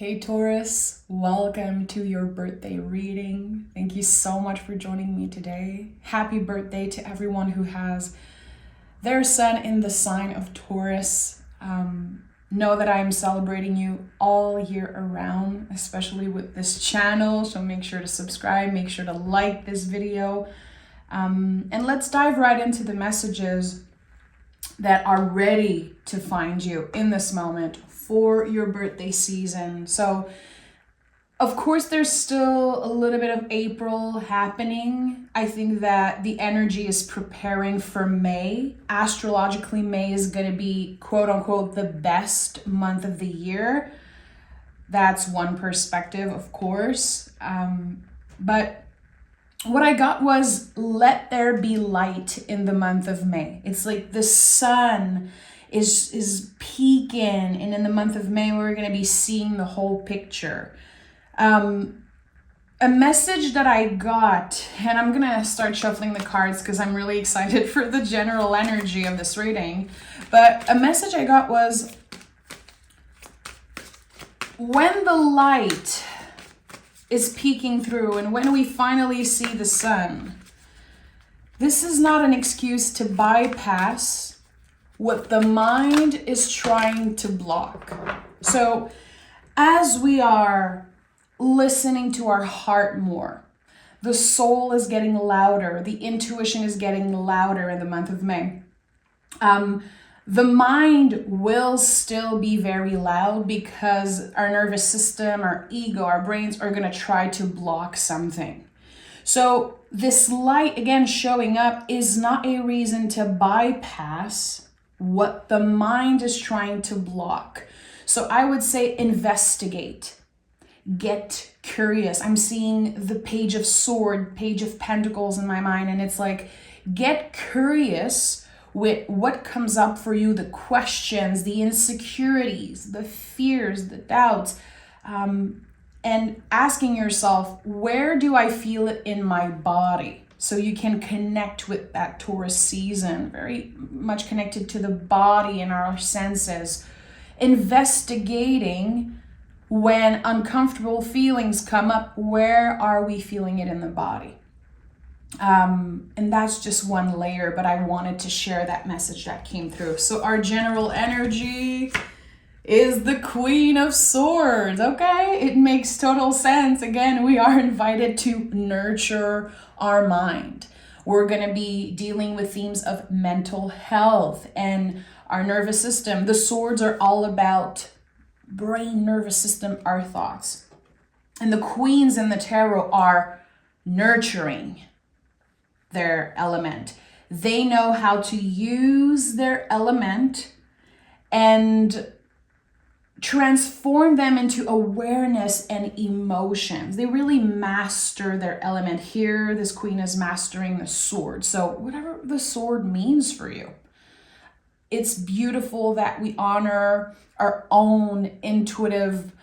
Hey Taurus, welcome to your birthday reading. Thank you so much for joining me today. Happy birthday to everyone who has their sun in the sign of Taurus. Know that I am celebrating you all year around, especially with this channel. So make sure to subscribe, make sure to like this video. And let's dive right into the messages that are ready to find you in this moment for your birthday season. So of course there's still a little bit of April happening. I think that the energy is preparing for May. Astrologically, May is going to be quote unquote the best month of the year. That's one perspective, of course. But what I got was let there be light in the month of May. It's like the sun is peaking, and in the month of May we're going to be seeing the whole picture. A message that I got, and I'm going to start shuffling the cards because I'm really excited for the general energy of this reading, but a message I got was when the light is peeking through and when we finally see the sun, this is not an excuse to bypass what the mind is trying to block. So as we are listening to our heart more, the soul is getting louder, the intuition is getting louder in the month of May. The mind will still be very loud because our nervous system, our ego, our brains are going to try to block something. So this light, again, showing up is not a reason to bypass what the mind is trying to block. So I would say investigate, get curious. I'm seeing the Page of Swords, Page of Pentacles in my mind, and it's like, get curious with what comes up for you, the questions, the insecurities, the fears, the doubts, and asking yourself, where do I feel it in my body? So you can connect with that Taurus season, very much connected to the body and our senses. Investigating when uncomfortable feelings come up, where are we feeling it in the body? And that's just one layer, but I wanted to share that message that came through. So our general energy is the Queen of Swords, okay? It makes total sense. Again, we are invited to nurture our mind. We're going to be dealing with themes of mental health and our nervous system. The swords are all about brain, nervous system, our thoughts. And the queens in the tarot are nurturing their element. They know how to use their element and transform them into awareness and emotions. They really master their element. Here, this queen is mastering the sword. So whatever the sword means for you, it's beautiful that we honor our own intuitive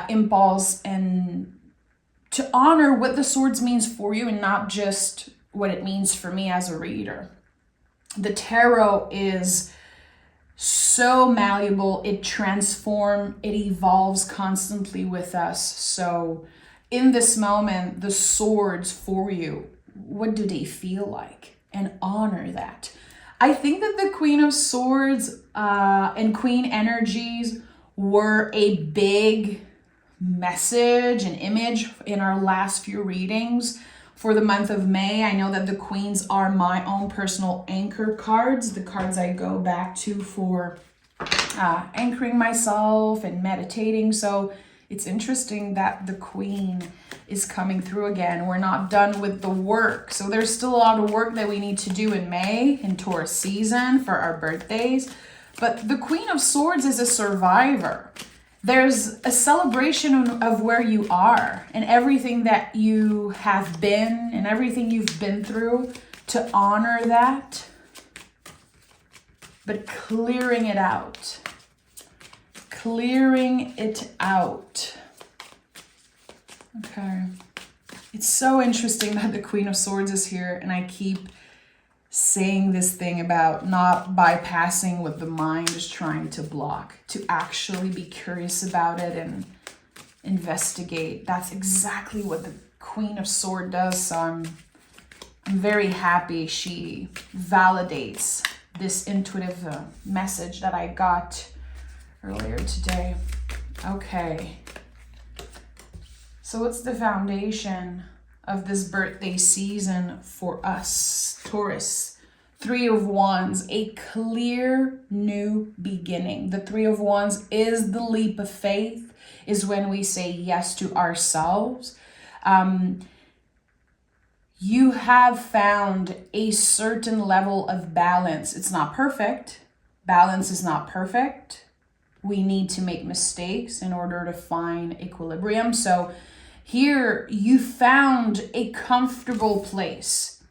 impulse and to honor what the swords means for you and not just what it means for me as a reader. The tarot is so malleable, it transforms, it evolves constantly with us. So in this moment, the swords for you, what do they feel like? And honor that. I think that the Queen of Swords and Queen energies were a big message and image in our last few readings for the month of May. I know that the queens are my own personal anchor cards, the cards I go back to for anchoring myself and meditating. So it's interesting that the queen is coming through again. We're not done with the work. So there's still a lot of work that we need to do in May, in Taurus season for our birthdays. But the Queen of Swords is a survivor. There's a celebration of where you are and everything that you have been and everything you've been through, to honor that, but clearing it out. Clearing it out. Okay. It's so interesting that the Queen of Swords is here, and I keep saying this thing about not bypassing what the mind is trying to block, to actually be curious about it and investigate. That's exactly what the Queen of Swords does. So I'm very happy she validates this intuitive message that I got earlier today. Okay. So what's the foundation of this birthday season for us, Taurus? Three of Wands, a clear new beginning. The Three of Wands is the leap of faith, is when we say yes to ourselves. You have found a certain level of balance. It's not perfect. Balance is not perfect. We need to make mistakes in order to find equilibrium. So here you found a comfortable place.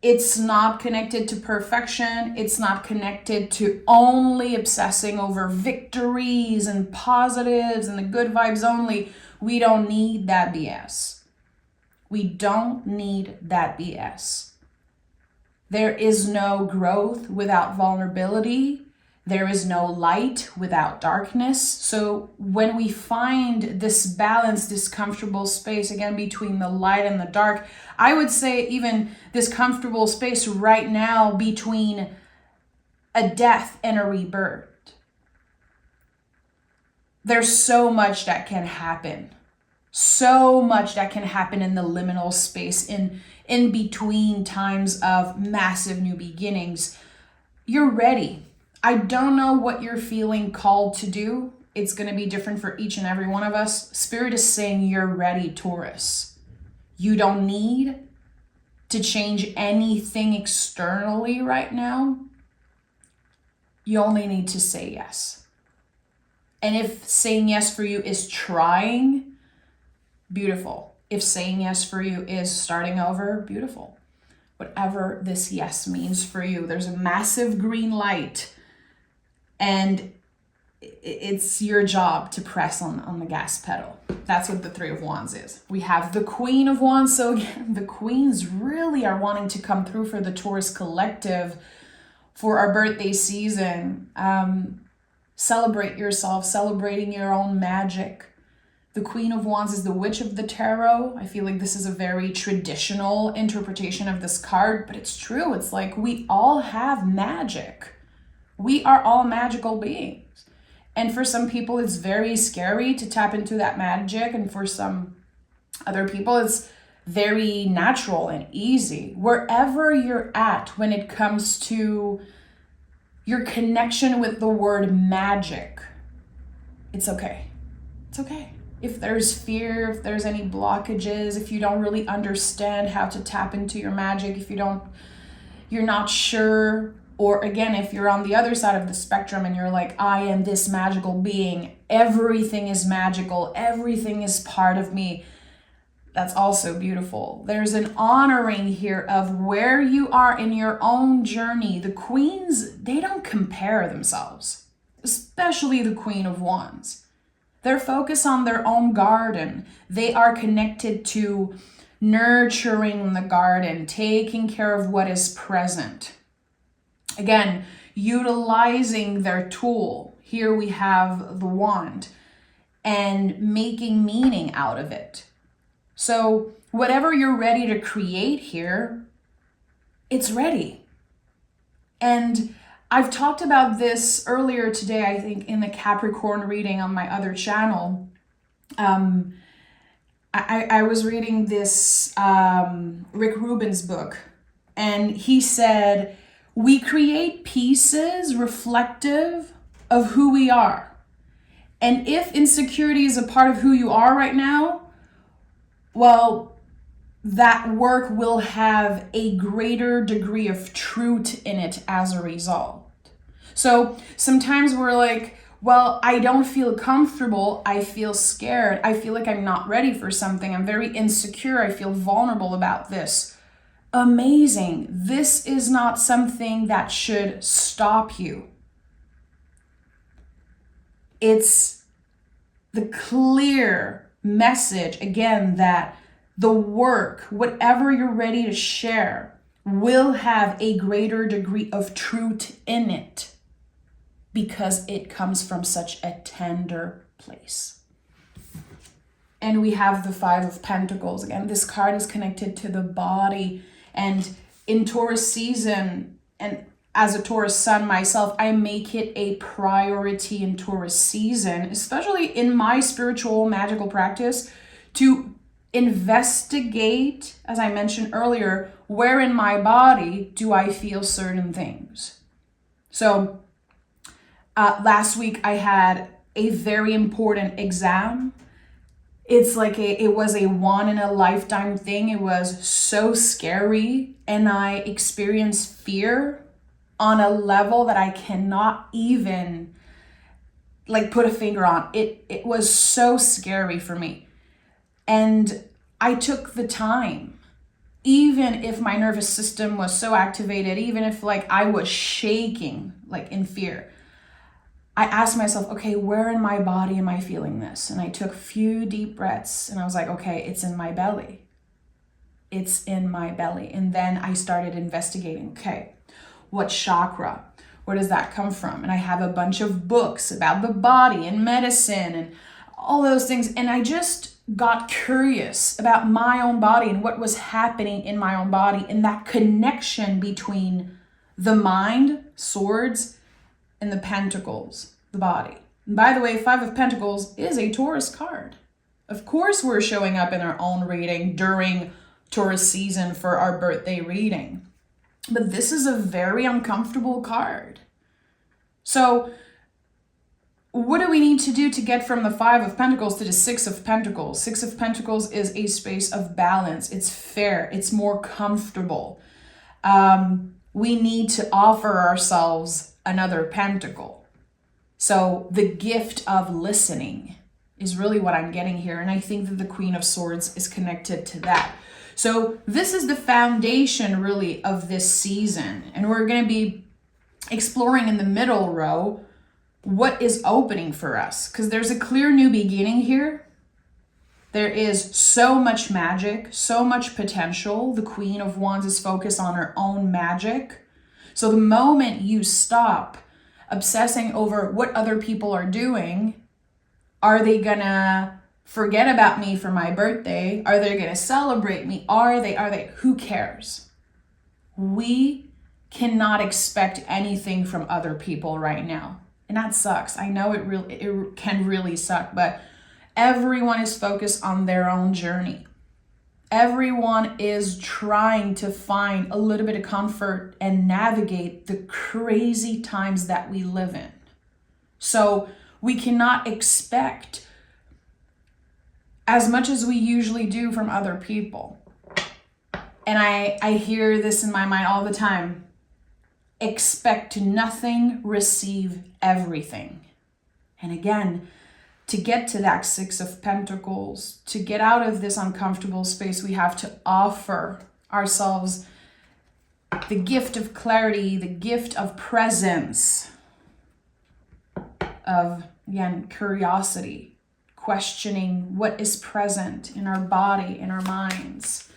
It's not connected to perfection. It's not connected to only obsessing over victories and positives and the good vibes only. We don't need that BS. We don't need that BS. There is no growth without vulnerability. There is no light without darkness. So when we find this balance, this comfortable space, again, between the light and the dark, I would say even this comfortable space right now between a death and a rebirth. There's so much that can happen. So much that can happen in the liminal space, in between times of massive new beginnings. You're ready. I don't know what you're feeling called to do. It's going to be different for each and every one of us. Spirit is saying you're ready, Taurus. You don't need to change anything externally right now. You only need to say yes. And if saying yes for you is trying, beautiful. If saying yes for you is starting over, beautiful. Whatever this yes means for you, there's a massive green light, and it's your job to press on the gas pedal. That's what the Three of Wands is. We have the Queen of Wands. So again, the queens really are wanting to come through for the Taurus collective for our birthday season. Celebrate yourself, celebrating your own magic. The Queen of Wands is the Witch of the Tarot. I feel like this is a very traditional interpretation of this card, but it's true. It's like we all have magic. We are all magical beings. And for some people, it's very scary to tap into that magic. And for some other people, it's very natural and easy. Wherever you're at when it comes to your connection with the word magic, it's okay. It's okay. If there's fear, if there's any blockages, if you don't really understand how to tap into your magic, if you're not sure, or again, if you're on the other side of the spectrum and you're like, I am this magical being, everything is magical, everything is part of me, that's also beautiful. There's an honoring here of where you are in your own journey. The queens, they don't compare themselves, especially the Queen of Wands. They're focused on their own garden. They are connected to nurturing the garden, taking care of what is present. Again, utilizing their tool. Here we have the wand and making meaning out of it. So whatever you're ready to create here, it's ready. And I've talked about this earlier today, I think, in the Capricorn reading on my other channel. I was reading this Rick Rubin's book, and he said, we create pieces reflective of who we are. And if insecurity is a part of who you are right now, well, that work will have a greater degree of truth in it as a result. So sometimes we're like, well, I don't feel comfortable. I feel scared. I feel like I'm not ready for something. I'm very insecure. I feel vulnerable about this. Amazing. This is not something that should stop you. It's the clear message, again, that the work, whatever you're ready to share, will have a greater degree of truth in it because it comes from such a tender place. And we have the Five of Pentacles. Again, this card is connected to the body. And in Taurus season, and as a Taurus sun myself, I make it a priority in Taurus season, especially in my spiritual magical practice, to investigate, as I mentioned earlier, where in my body do I feel certain things. So last week I had a very important exam. It's like it was a one in a lifetime thing. It was so scary, and I experienced fear on a level that I cannot even like put a finger on. It was so scary for me. And I took the time, even if my nervous system was so activated, even if like I was shaking like in fear, I asked myself, okay, where in my body am I feeling this? And I took a few deep breaths and I was like, okay, it's in my belly. It's in my belly. And then I started investigating, okay, what chakra? Where does that come from? And I have a bunch of books about the body and medicine and all those things. And I just got curious about my own body and what was happening in my own body, and that connection between the mind, swords, and the pentacles, the body. And by the way, Five of Pentacles is a Taurus card. Of course, we're showing up in our own reading during Taurus season for our birthday reading. But this is a very uncomfortable card. So what do we need to do to get from the Five of Pentacles to the Six of Pentacles? Six of Pentacles is a space of balance. It's fair. It's more comfortable. We need to offer ourselves another pentacle. So the gift of listening is really what I'm getting here. And I think that the Queen of Swords is connected to that. So this is the foundation really of this season. And we're going to be exploring in the middle row what is opening for us, because there's a clear new beginning here. There is so much magic, so much potential. The Queen of Wands is focused on her own magic. So the moment you stop obsessing over what other people are doing, are they gonna forget about me for my birthday? Are they gonna celebrate me? Are they? Who cares? We cannot expect anything from other people right now. And that sucks. I know it can really suck, but everyone is focused on their own journey. Everyone is trying to find a little bit of comfort and navigate the crazy times that we live in. So we cannot expect as much as we usually do from other people. And I hear this in my mind all the time. Expect nothing, receive everything. And again, to get to that Six of Pentacles, to get out of this uncomfortable space, we have to offer ourselves the gift of clarity, the gift of presence, of, again, curiosity, questioning what is present in our body, in our minds.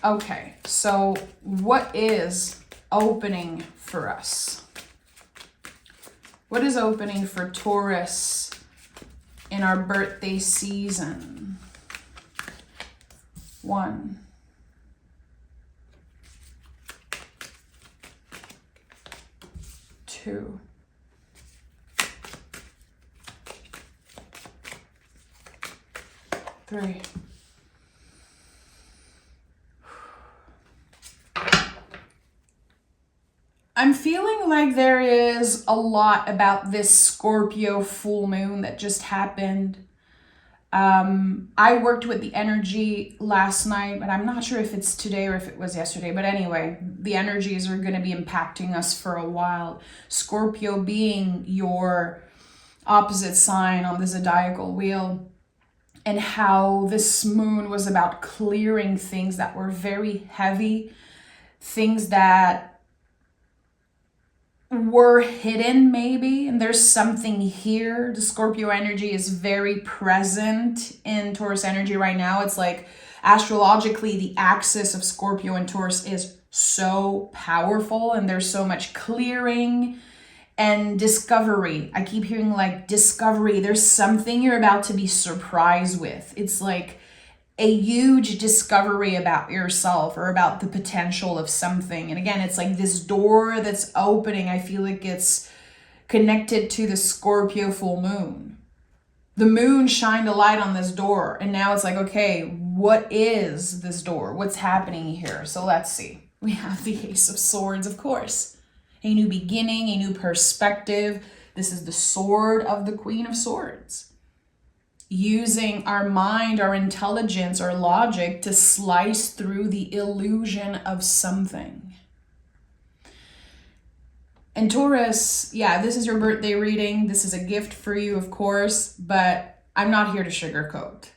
Okay, so what is opening for us? What is opening for Taurus in our birthday season? 1, 2, 3. I'm feeling like there is a lot about this Scorpio full moon that just happened. I worked with the energy last night, but I'm not sure if it's today or if it was yesterday. But anyway, the energies are going to be impacting us for a while. Scorpio being your opposite sign on the zodiacal wheel, and how this moon was about clearing things that were very heavy, things that were hidden maybe, and there's something here. The Scorpio energy is very present in Taurus energy right now. It's like astrologically the axis of Scorpio and Taurus is so powerful, and there's so much clearing And discovery. I keep hearing like discovery. There's something you're about to be surprised with. It's like a huge discovery about yourself or about the potential of something. And again, it's like this door that's opening. I feel like it's connected to the Scorpio full moon. The moon shined a light on this door. And now it's like, okay, what is this door? What's happening here? So let's see. We have the Ace of Swords, of course. A new beginning, a new perspective. This is the sword of the Queen of Swords. Using our mind, our intelligence, our logic to slice through the illusion of something. And Taurus, yeah, this is your birthday reading. This is a gift for you, of course, but I'm not here to sugarcoat.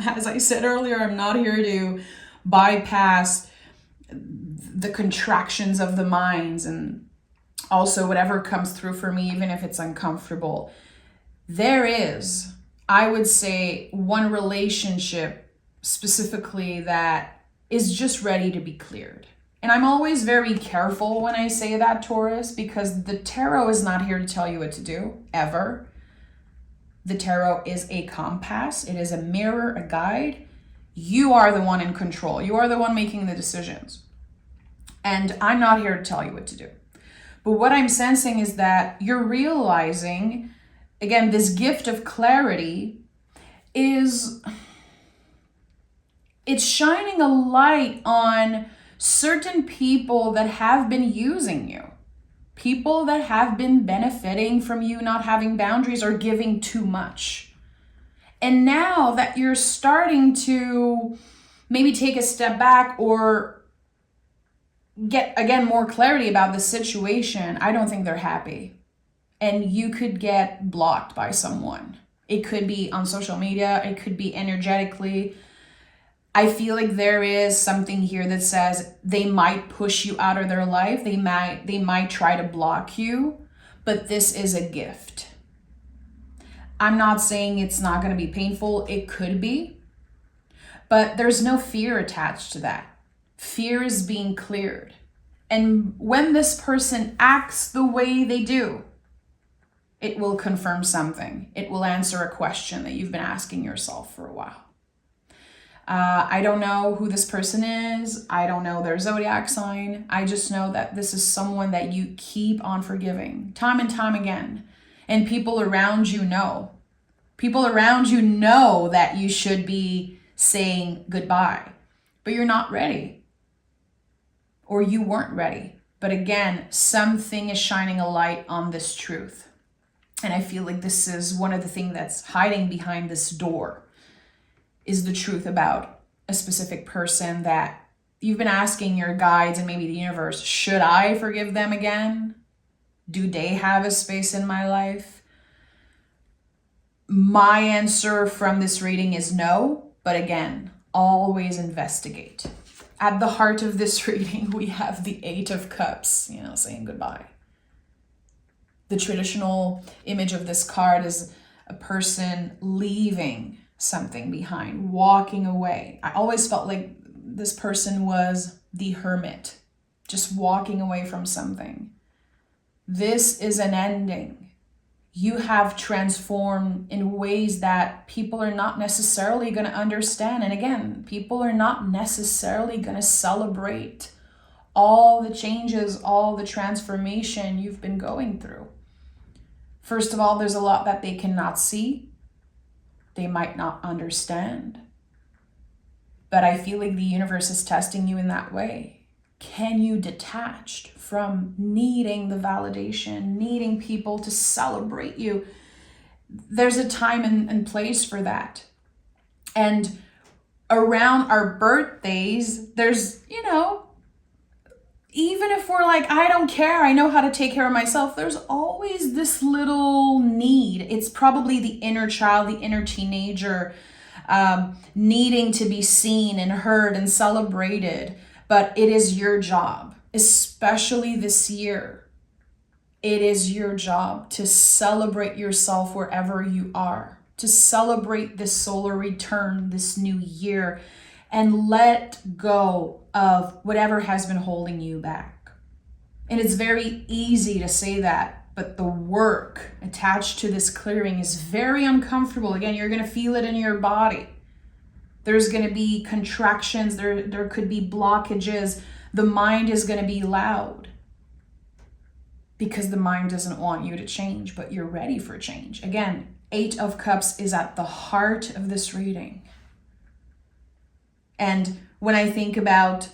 As I said earlier, I'm not here to bypass the contractions of the minds and also whatever comes through for me, even if it's uncomfortable. There is, I would say, one relationship specifically that is just ready to be cleared. And I'm always very careful when I say that, Taurus, because the tarot is not here to tell you what to do, ever. The tarot is a compass. It is a mirror, a guide. You are the one in control. You are the one making the decisions. And I'm not here to tell you what to do. But what I'm sensing is that you're realizing, again, this gift of clarity it's shining a light on certain people that have been using you. People that have been benefiting from you not having boundaries or giving too much. And now that you're starting to maybe take a step back or get, again, more clarity about the situation, I don't think they're happy. And you could get blocked by someone. It could be on social media. It could be energetically. I feel like there is something here that says they might push you out of their life. They might try to block you, but this is a gift. I'm not saying it's not going to be painful. It could be, but there's no fear attached to that. Fear is being cleared. And when this person acts the way they do, it will confirm something. It will answer a question that you've been asking yourself for a while. I don't know who this person is. I don't know their zodiac sign. I just know that this is someone that you keep on forgiving time and time again. And people around you know. People around you know that you should be saying goodbye, but you're not ready. Or you weren't ready. But again, something is shining a light on this truth. And I feel like this is one of the things that's hiding behind this door, is the truth about a specific person that you've been asking your guides and maybe the universe, should I forgive them again? Do they have a space in my life? My answer from this reading is no, but again, always investigate. At the heart of this reading, we have the Eight of Cups, saying goodbye. The traditional image of this card is a person leaving something behind, walking away. I always felt like this person was the hermit, just walking away from something. This is an ending. You have transformed in ways that people are not necessarily going to understand. And again, people are not necessarily going to celebrate all the changes, all the transformation you've been going through. First of all, there's a lot that they cannot see. They might not understand. But I feel like the universe is testing you in that way. Can you detach from needing the validation, needing people to celebrate you? There's a time and place for that. And around our birthdays, there's, even if we're like, I don't care, I know how to take care of myself, there's always this little need. It's probably the inner child, the inner teenager, needing to be seen and heard and celebrated. But it is your job, especially this year. It is your job to celebrate yourself wherever you are, to celebrate this solar return, this new year, and let go of whatever has been holding you back. And it's very easy to say that, but the work attached to this clearing is very uncomfortable. Again, you're going to feel it in your body. There's going to be contractions. There could be blockages. The mind is going to be loud because the mind doesn't want you to change, but you're ready for change. Again, 8 of Cups is at the heart of this reading. And when I think about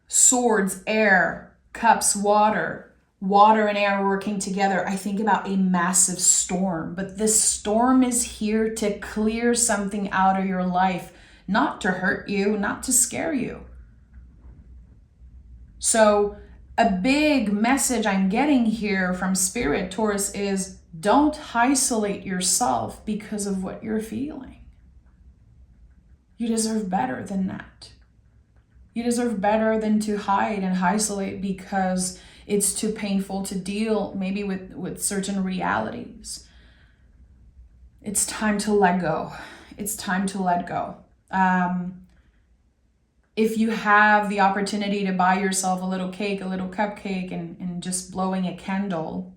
swords, air, cups, water and air working together, I think about a massive storm. But this storm is here to clear something out of your life, not to hurt you, not to scare you. So a big message I'm getting here from Spirit, Taurus, is don't isolate yourself because of what you're feeling. You deserve better than that. You deserve better than to hide and isolate because it's too painful to deal maybe with certain realities. It's time to let go. It's time to let go. If you have the opportunity to buy yourself a little cake, a little cupcake, and just blowing a candle,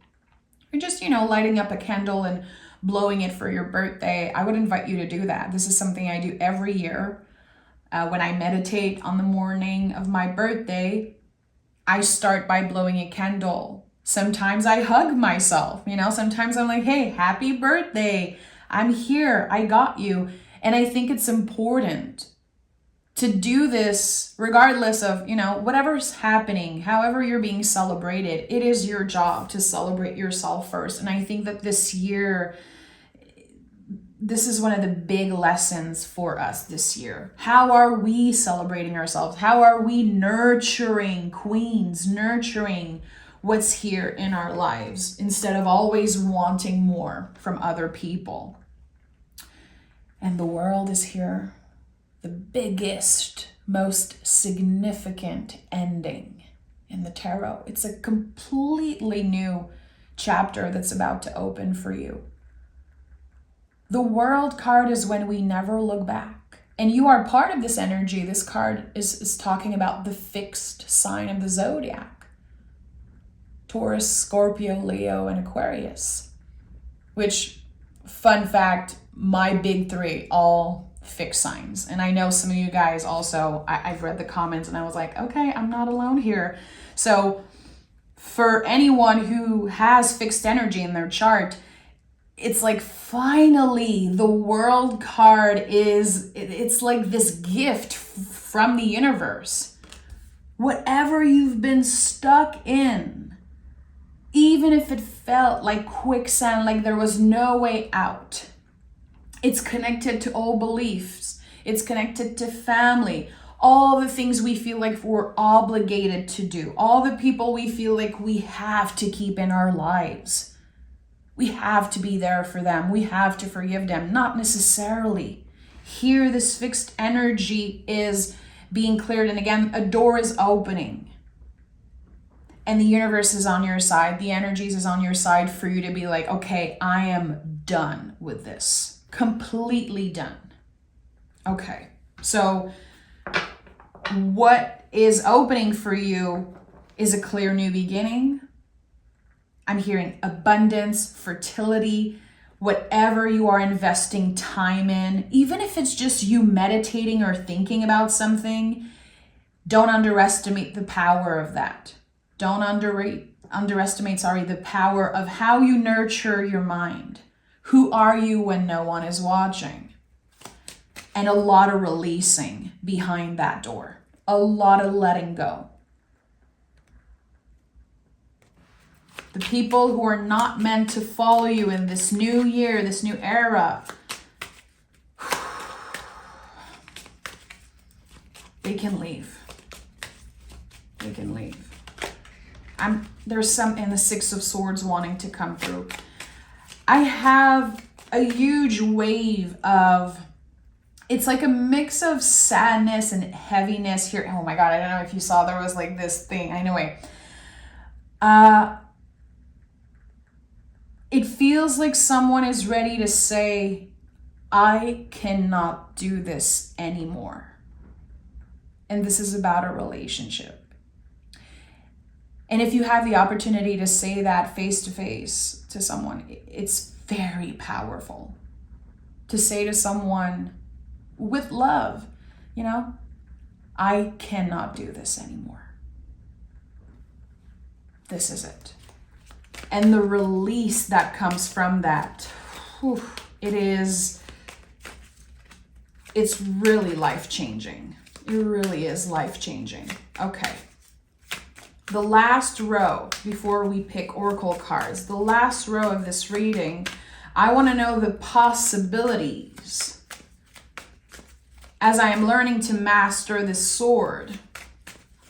or just, lighting up a candle and blowing it for your birthday, I would invite you to do that. This is something I do every year. When I meditate on the morning of my birthday, I start by blowing a candle. Sometimes I hug myself, sometimes I'm like, hey, happy birthday. I'm here. I got you. And I think it's important to do this regardless of, whatever's happening, however you're being celebrated. It is your job to celebrate yourself first. And I think that this year, this is one of the big lessons for us this year. How are we celebrating ourselves? How are we nurturing queens, nurturing what's here in our lives instead of always wanting more from other people? And the world is here. The biggest, most significant ending in the tarot. It's a completely new chapter that's about to open for you. The World card is when we never look back. And you are part of this energy. This card is talking about the fixed sign of the zodiac. Taurus, Scorpio, Leo, and Aquarius. Which, fun fact, my big 3, all fixed signs. And I know some of you guys also, I've read the comments and I was like, okay, I'm not alone here. So for anyone who has fixed energy in their chart, it's like finally the World card it's like this gift from the universe. Whatever you've been stuck in, even if it felt like quicksand, like there was no way out, it's connected to old beliefs. It's connected to family. All the things we feel like we're obligated to do. All the people we feel like we have to keep in our lives. We have to be there for them. We have to forgive them. Not necessarily. Here, this fixed energy is being cleared. And again, a door is opening. And the universe is on your side. The energies is on your side for you to be like, okay, I am done with this. Completely done. Okay. So what is opening for you is a clear new beginning. I'm hearing abundance, fertility, whatever you are investing time in, even if it's just you meditating or thinking about something, don't underestimate the power of that. Don't underestimate the power of how you nurture your mind. Who are you when no one is watching? And a lot of releasing behind that door. A lot of letting go. The people who are not meant to follow you in this new year, this new era, they can leave. They can leave. There's some in the 6 of Swords wanting to come through. I have a huge wave of, it's like a mix of sadness and heaviness here. Oh my God, I don't know if you saw, there was like this thing. Anyway, it feels like someone is ready to say, I cannot do this anymore. And this is about a relationship. And if you have the opportunity to say that face to face to someone, it's very powerful. To say to someone with love, you know, I cannot do this anymore. This is it. And the release that comes from that, it's really life-changing. It really is life-changing. Okay. The last row, before we pick oracle cards, the last row of this reading, I want to know the possibilities as I am learning to master this sword.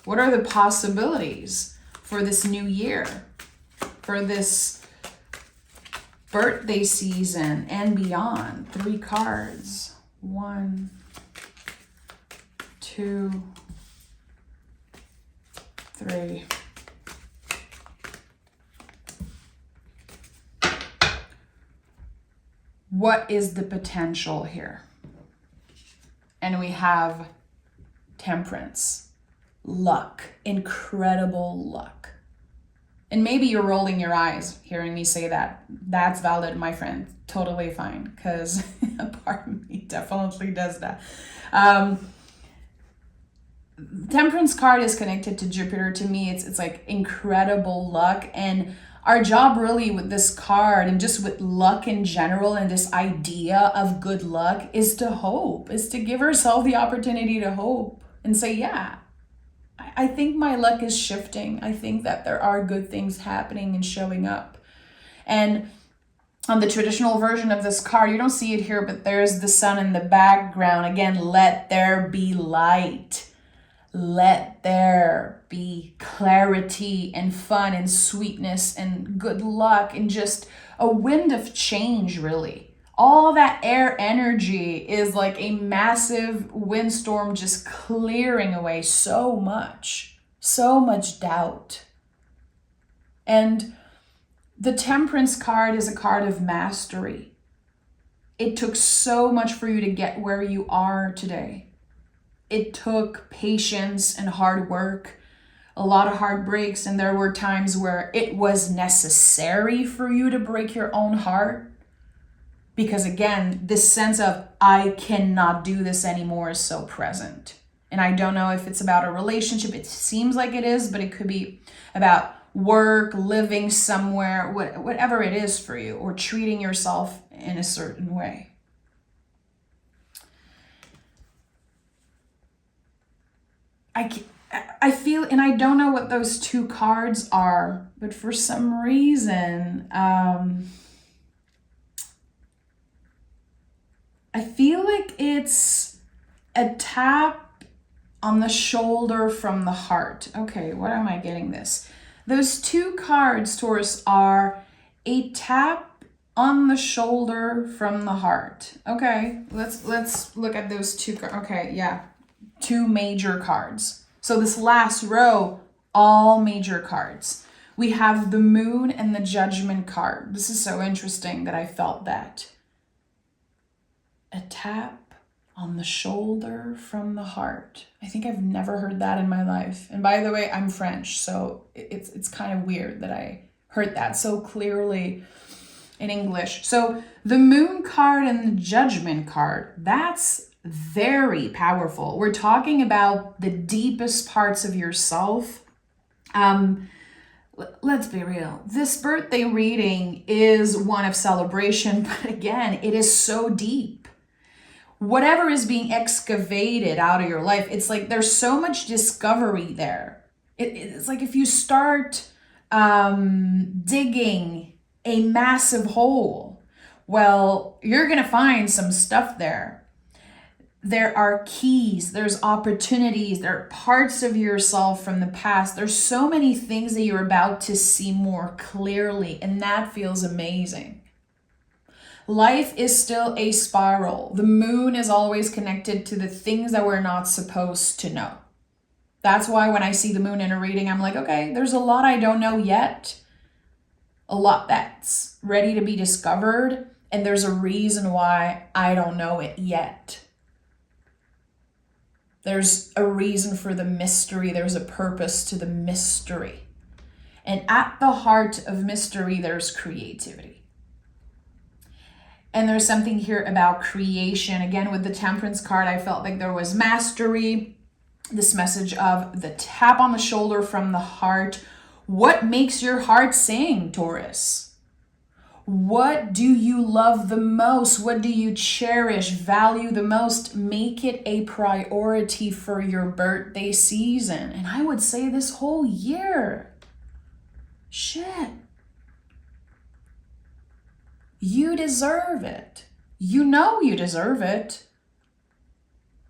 What are the possibilities for this new year, for this birthday season and beyond? 3 cards. 1, 2, 3. What is the potential here? And we have temperance, luck, incredible luck. And maybe you're rolling your eyes hearing me say that. That's valid, my friend. Totally fine, because a part of me definitely does that. Temperance card is connected to Jupiter. To me, it's like incredible luck. And our job really with this card and just with luck in general and this idea of good luck is to hope, is to give ourselves the opportunity to hope and say, yeah, I think my luck is shifting. I think that there are good things happening and showing up. And on the traditional version of this card, you don't see it here, but there's the sun in the background. Again, let there be light. Let there be clarity and fun and sweetness and good luck and just a wind of change, really. All that air energy is like a massive windstorm just clearing away so much doubt. And the Temperance card is a card of mastery. It took so much for you to get where you are today. It took patience and hard work, a lot of heartbreaks, and there were times where it was necessary for you to break your own heart. Because again, this sense of, I cannot do this anymore is so present. And I don't know if it's about a relationship. It seems like it is, but it could be about work, living somewhere, whatever it is for you, or treating yourself in a certain way. I feel, and I don't know what those 2 cards are, but for some reason, I feel like it's a tap on the shoulder from the heart. Okay, what am I getting this? Those 2 cards, Taurus, are a tap on the shoulder from the heart. Okay, let's look at those 2 cards. Okay, yeah. 2 major cards. So this last row, all major cards. We have the Moon and the Judgment card. This is so interesting that I felt that. A tap on the shoulder from the heart. I think I've never heard that in my life. And by the way, I'm French, so it's kind of weird that I heard that so clearly in English. So the Moon card and the Judgment card, that's very powerful. We're talking about the deepest parts of yourself. Let's be real. This birthday reading is one of celebration, but again, it is so deep. Whatever is being excavated out of your life, it's like there's so much discovery there. It's like if you start digging a massive hole, well, you're going to find some stuff there. There are keys, there's opportunities, there are parts of yourself from the past. There's so many things that you're about to see more clearly, and that feels amazing. Life is still a spiral. The moon is always connected to the things that we're not supposed to know. That's why when I see the moon in a reading, I'm like, okay, there's a lot I don't know yet. A lot that's ready to be discovered, and there's a reason why I don't know it yet. There's a reason for the mystery. There's a purpose to the mystery. And at the heart of mystery, there's creativity. And there's something here about creation. Again, with the Temperance card, I felt like there was mastery, this message of the tap on the shoulder from the heart. What makes your heart sing, Taurus? What do you love the most? What do you cherish, value the most? Make it a priority for your birthday season. And I would say this whole year. Shit. You deserve it. You know you deserve it.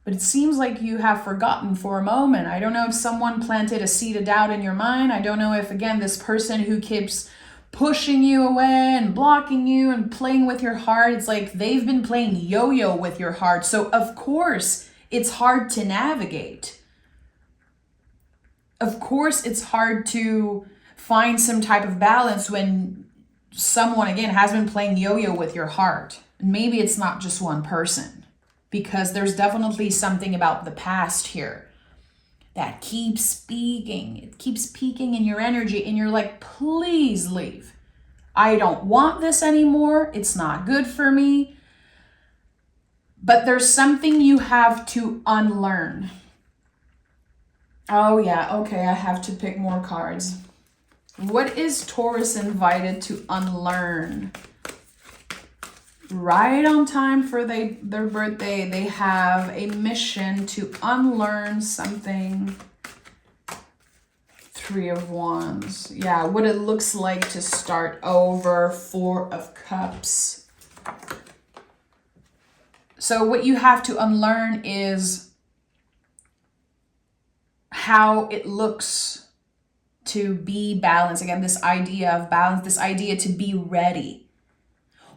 But it seems like you have forgotten for a moment. I don't know if someone planted a seed of doubt in your mind. I don't know if, again, this person who keeps pushing you away and blocking you and playing with your heart, it's like they've been playing yo-yo with your heart. So of course it's hard to navigate. Of course it's hard to find some type of balance when someone, again, has been playing yo-yo with your heart. And maybe it's not just one person, because there's definitely something about the past here that keeps speaking. It keeps peaking in your energy, and you're like, please leave. I don't want this anymore. It's not good for me. But there's something you have to unlearn. Oh yeah, okay, I have to pick more cards. What is Taurus invited to unlearn? Right on time for their birthday, they have a mission to unlearn something. 3 of Wands. Yeah, what it looks like to start over. 4 of Cups. So what you have to unlearn is how it looks to be balanced. Again, this idea of balance, this idea to be ready.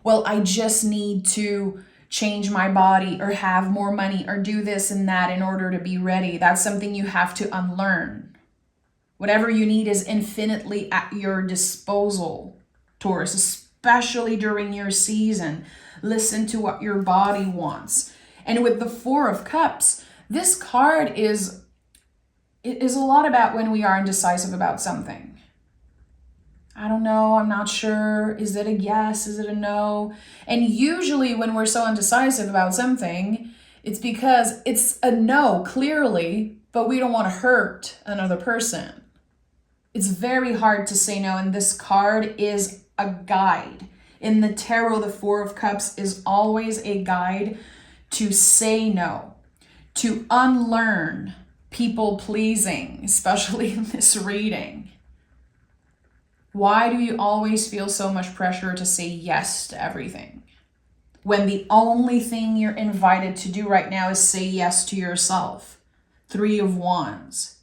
Well, I just need to change my body or have more money or do this and that in order to be ready. That's something you have to unlearn. Whatever you need is infinitely at your disposal, Taurus, especially during your season. Listen to what your body wants. And with the 4 of Cups, this card is a lot about when we are indecisive about something. I don't know, I'm not sure. Is it a yes? Is it a no? And usually when we're so indecisive about something, it's because it's a no, clearly, but we don't want to hurt another person. It's very hard to say no, and this card is a guide. In the tarot, the 4 of Cups is always a guide to say no, to unlearn people pleasing, especially in this reading. Why do you always feel so much pressure to say yes to everything, when the only thing you're invited to do right now is say yes to yourself? 3 of Wands.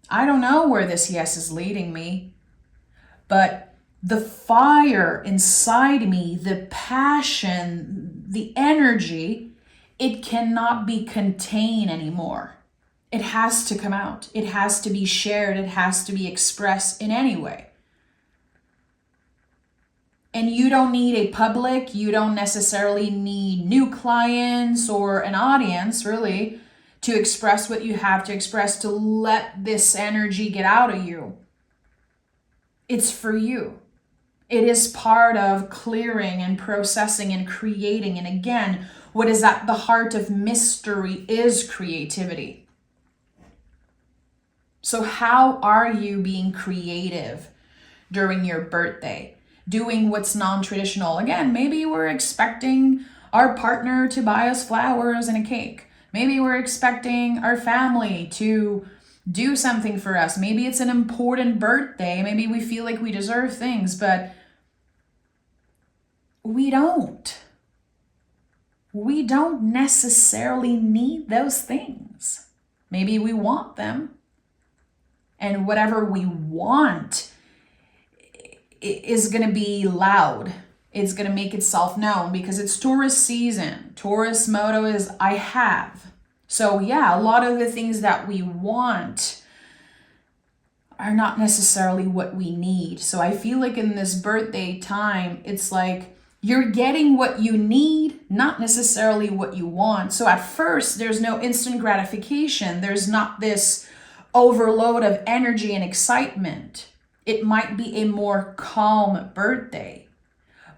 I don't know where this yes is leading me, but the fire inside me, the passion, the energy, it cannot be contained anymore. It has to come out. It has to be shared. It has to be expressed in any way. And you don't need a public, you don't necessarily need new clients or an audience, really, to express what you have to express, to let this energy get out of you. It's for you. It is part of clearing and processing and creating. And again, what is at the heart of mystery is creativity. So how are you being creative during your birthday? Doing what's non-traditional. Again, maybe we're expecting our partner to buy us flowers and a cake. Maybe we're expecting our family to do something for us. Maybe it's an important birthday. Maybe we feel like we deserve things, but we don't. We don't necessarily need those things. Maybe we want them. And whatever we want is going to be loud. It's going to make itself known because it's Taurus season. Taurus motto is I have. So yeah, a lot of the things that we want are not necessarily what we need. So I feel like in this birthday time, it's like you're getting what you need, not necessarily what you want. So at first, there's no instant gratification. There's not this overload of energy and excitement. It might be a more calm birthday,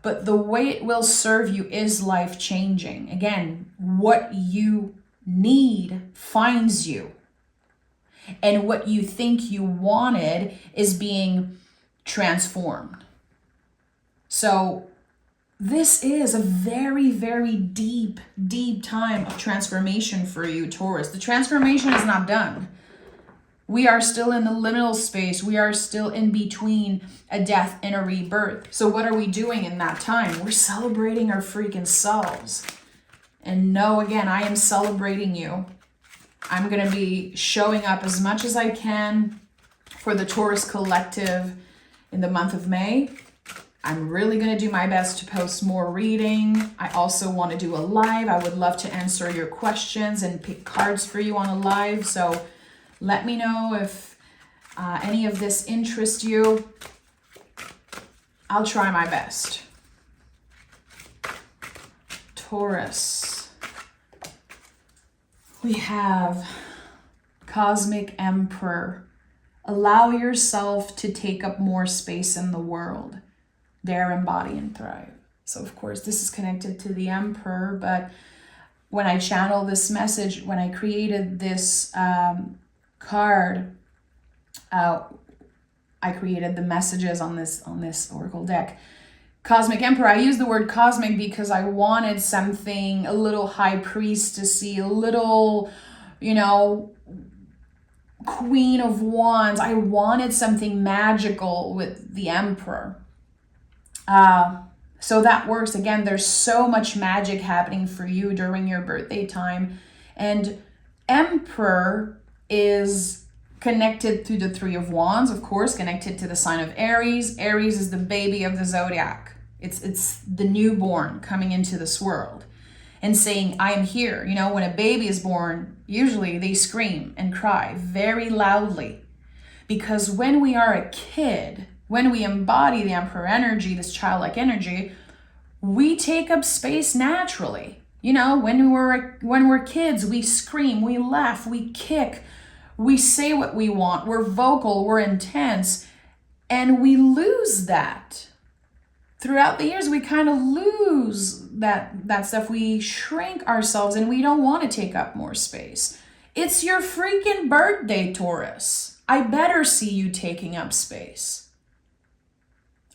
but the way it will serve you is life-changing. Again, what you need finds you. And what you think you wanted is being transformed. So this is a very, very deep, deep time of transformation for you, Taurus. The transformation is not done. We are still in the liminal space. We are still in between a death and a rebirth. So what are we doing in that time? We're celebrating our freaking selves. And no, again, I am celebrating you. I'm going to be showing up as much as I can for the Taurus Collective in the month of May. I'm really going to do my best to post more reading. I also want to do a live. I would love to answer your questions and pick cards for you on a live. So let me know if any of this interests you. I'll try my best. Taurus. We have Cosmic Emperor. Allow yourself to take up more space in the world. Dare, embody, and thrive. So of course this is connected to the Emperor, but when I channel this message, when I created this card, I created the messages on this oracle deck. Cosmic Emperor, I use the word cosmic because I wanted something a little high priestessy, a little, Queen of Wands. I wanted something magical with the Emperor. So that works. Again, there's so much magic happening for you during your birthday time. And Emperor is connected to the Three of Wands, of course, connected to the sign of Aries. Aries is the baby of the zodiac. It's the newborn coming into this world and saying, I am here. When a baby is born, usually they scream and cry very loudly. Because when we are a kid, when we embody the Emperor energy, this childlike energy, we take up space naturally. When we're kids, we scream, we laugh, we kick, we say what we want, we're vocal, we're intense, and we lose that. Throughout the years, we kind of lose that stuff. We shrink ourselves and we don't want to take up more space. It's your freaking birthday, Taurus. I better see you taking up space.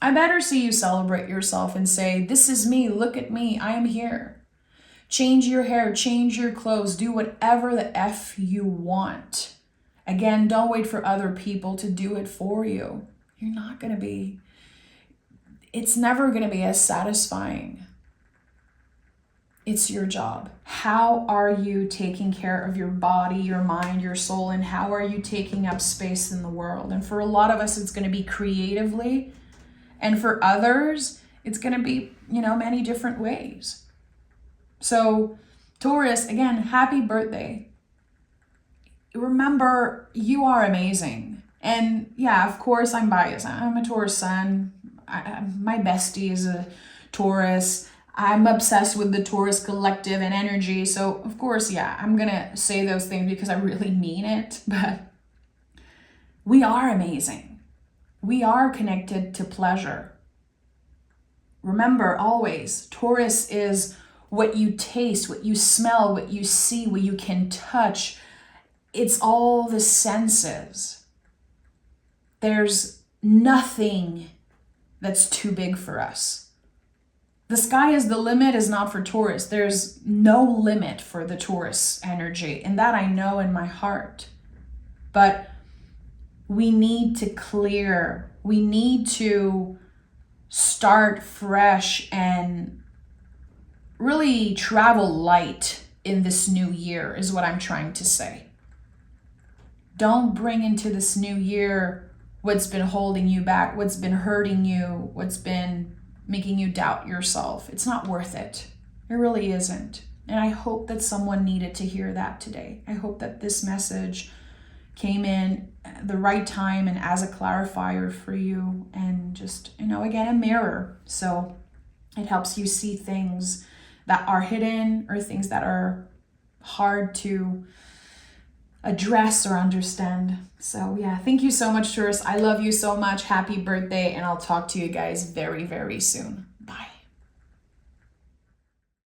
I better see you celebrate yourself and say, this is me, look at me, I am here. Change your hair, change your clothes, do whatever the F you want. Again, don't wait for other people to do it for you. It's never going to be as satisfying. It's your job. How are you taking care of your body, your mind, your soul, and how are you taking up space in the world? And for a lot of us, it's going to be creatively. And for others, it's going to be, many different ways. So, Taurus, again, happy birthday. Remember, you are amazing. And yeah, of course, I'm biased. I'm a Taurus sun. My bestie is a Taurus. I'm obsessed with the Taurus collective and energy. So, of course, yeah, I'm going to say those things because I really mean it. But we are amazing. We are connected to pleasure. Remember, always, Taurus is what you taste, what you smell, what you see, what you can touch. It's all the senses. There's nothing that's too big for us. The sky is the limit is not for Taurus. There's no limit for the Taurus energy, and that I know in my heart. But we need to clear. We need to start fresh and really travel light in this new year is what I'm trying to say. Don't bring into this new year what's been holding you back, what's been hurting you, what's been making you doubt yourself. It's not worth it. It really isn't. And I hope that someone needed to hear that today. I hope that this message came in the right time and as a clarifier for you and just, again, a mirror. So it helps you see things that are hidden or things that are hard to address or understand. So yeah, thank you so much, Taurus. I love you so much. Happy birthday, and I'll talk to you guys very, very soon.